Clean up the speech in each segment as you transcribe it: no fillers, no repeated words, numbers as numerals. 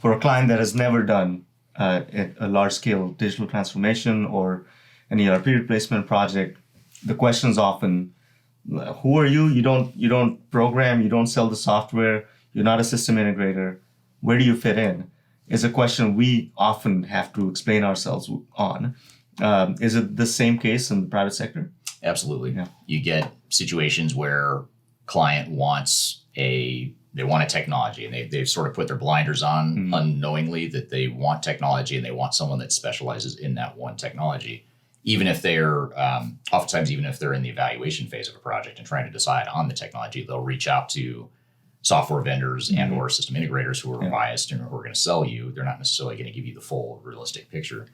for a client that has never done a large-scale digital transformation or an ERP replacement project, the question is often, who are you? You don't program, you don't sell the software, you're not a system integrator. Where do you fit in? Is a question we often have to explain ourselves on. Is it the same case in the private sector? Absolutely. Yeah. You get situations where client wants a technology, and they've sort of put their blinders on unknowingly that they want technology and they want someone that specializes in that one technology. Even if they're, oftentimes, even if they're in the evaluation phase of a project and trying to decide on the technology, they'll reach out to software vendors and or system integrators who are biased and who are going to sell you. They're not necessarily going to give you the full realistic picture.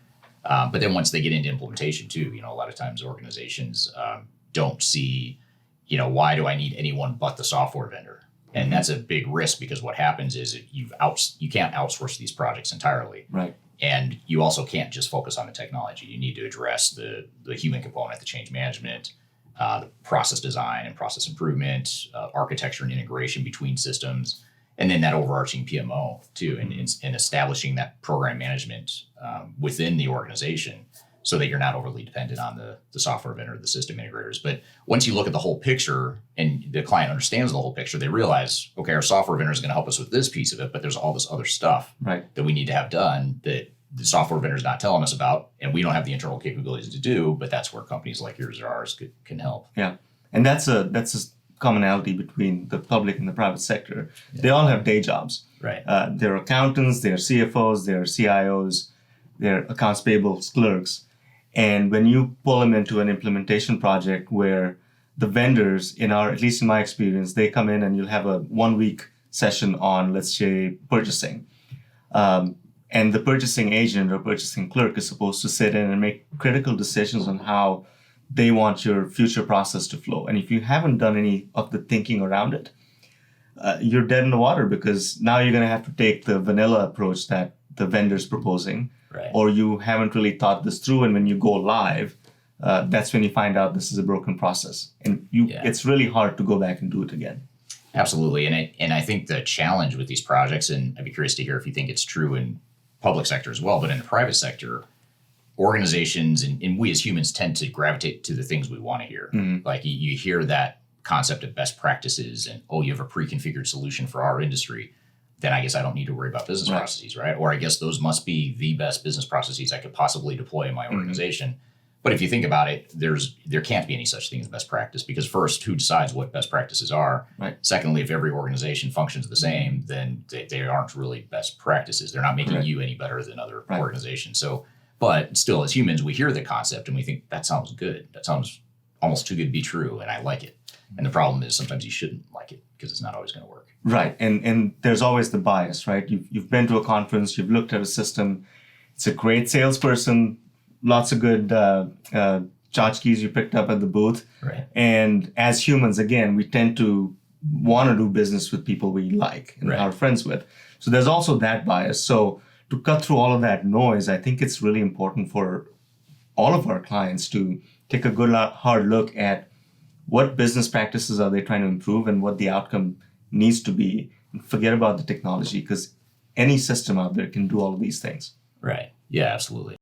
But then once they get into implementation too, a lot of times organizations don't see, why do I need anyone but the software vendor? And that's a big risk, because what happens is you can't outsource these projects entirely. Right. And you also can't just focus on the technology. You need to address the human component, the change management, the process design and process improvement, architecture and integration between systems, and then that overarching PMO too, and establishing that program management within the organization so that you're not overly dependent on the software vendor, the system integrators. But once you look at the whole picture and the client understands the whole picture, they realize, okay, our software vendor is going to help us with this piece of it, but there's all this other stuff that we need to have done that the software vendor is not telling us about, and we don't have the internal capabilities to do, but that's where companies like yours or ours can help. Yeah. And that's a commonality between the public and the private sector. Yeah. They all have day jobs. Right. They're accountants, they're CFOs, they're CIOs, they're accounts payable clerks. And when you pull them into an implementation project where the vendors, at least in my experience, they come in and you'll have a 1 week session on, let's say, purchasing. And the purchasing agent or purchasing clerk is supposed to sit in and make critical decisions on how they want your future process to flow. And if you haven't done any of the thinking around it, you're dead in the water, because now you're going to have to take the vanilla approach that the vendor's proposing. Right. Or you haven't really thought this through, and when you go live, that's when you find out this is a broken process, and it's really hard to go back and do it again. Absolutely, and I think the challenge with these projects, and I'd be curious to hear if you think it's true in public sector as well, but in the private sector, organizations and we as humans tend to gravitate to the things we want to hear. Like you hear that concept of best practices, and you have a pre-configured solution for our industry, then I guess I don't need to worry about business processes, right? Or I guess those must be the best business processes I could possibly deploy in my organization. But if you think about it, there can't be any such thing as best practice, because first, who decides what best practices are? Right. Secondly, if every organization functions the same, then they aren't really best practices. They're not making you any better than other organizations. So, but still, as humans, we hear the concept and we think that sounds good. That sounds almost too good to be true, and I like it. And the problem is sometimes you shouldn't like it, because it's not always going to work. Right. And there's always the bias, right? You've been to a conference, you've looked at a system, it's a great salesperson, lots of good tchotchkes you picked up at the booth. Right. And as humans, again, we tend to want to do business with people we like and are friends with. So there's also that bias. So to cut through all of that noise, I think it's really important for all of our clients to take a good hard look at what business practices are they trying to improve and what the outcome needs to be. And forget about the technology, because any system out there can do all of these things. Right. Yeah, absolutely.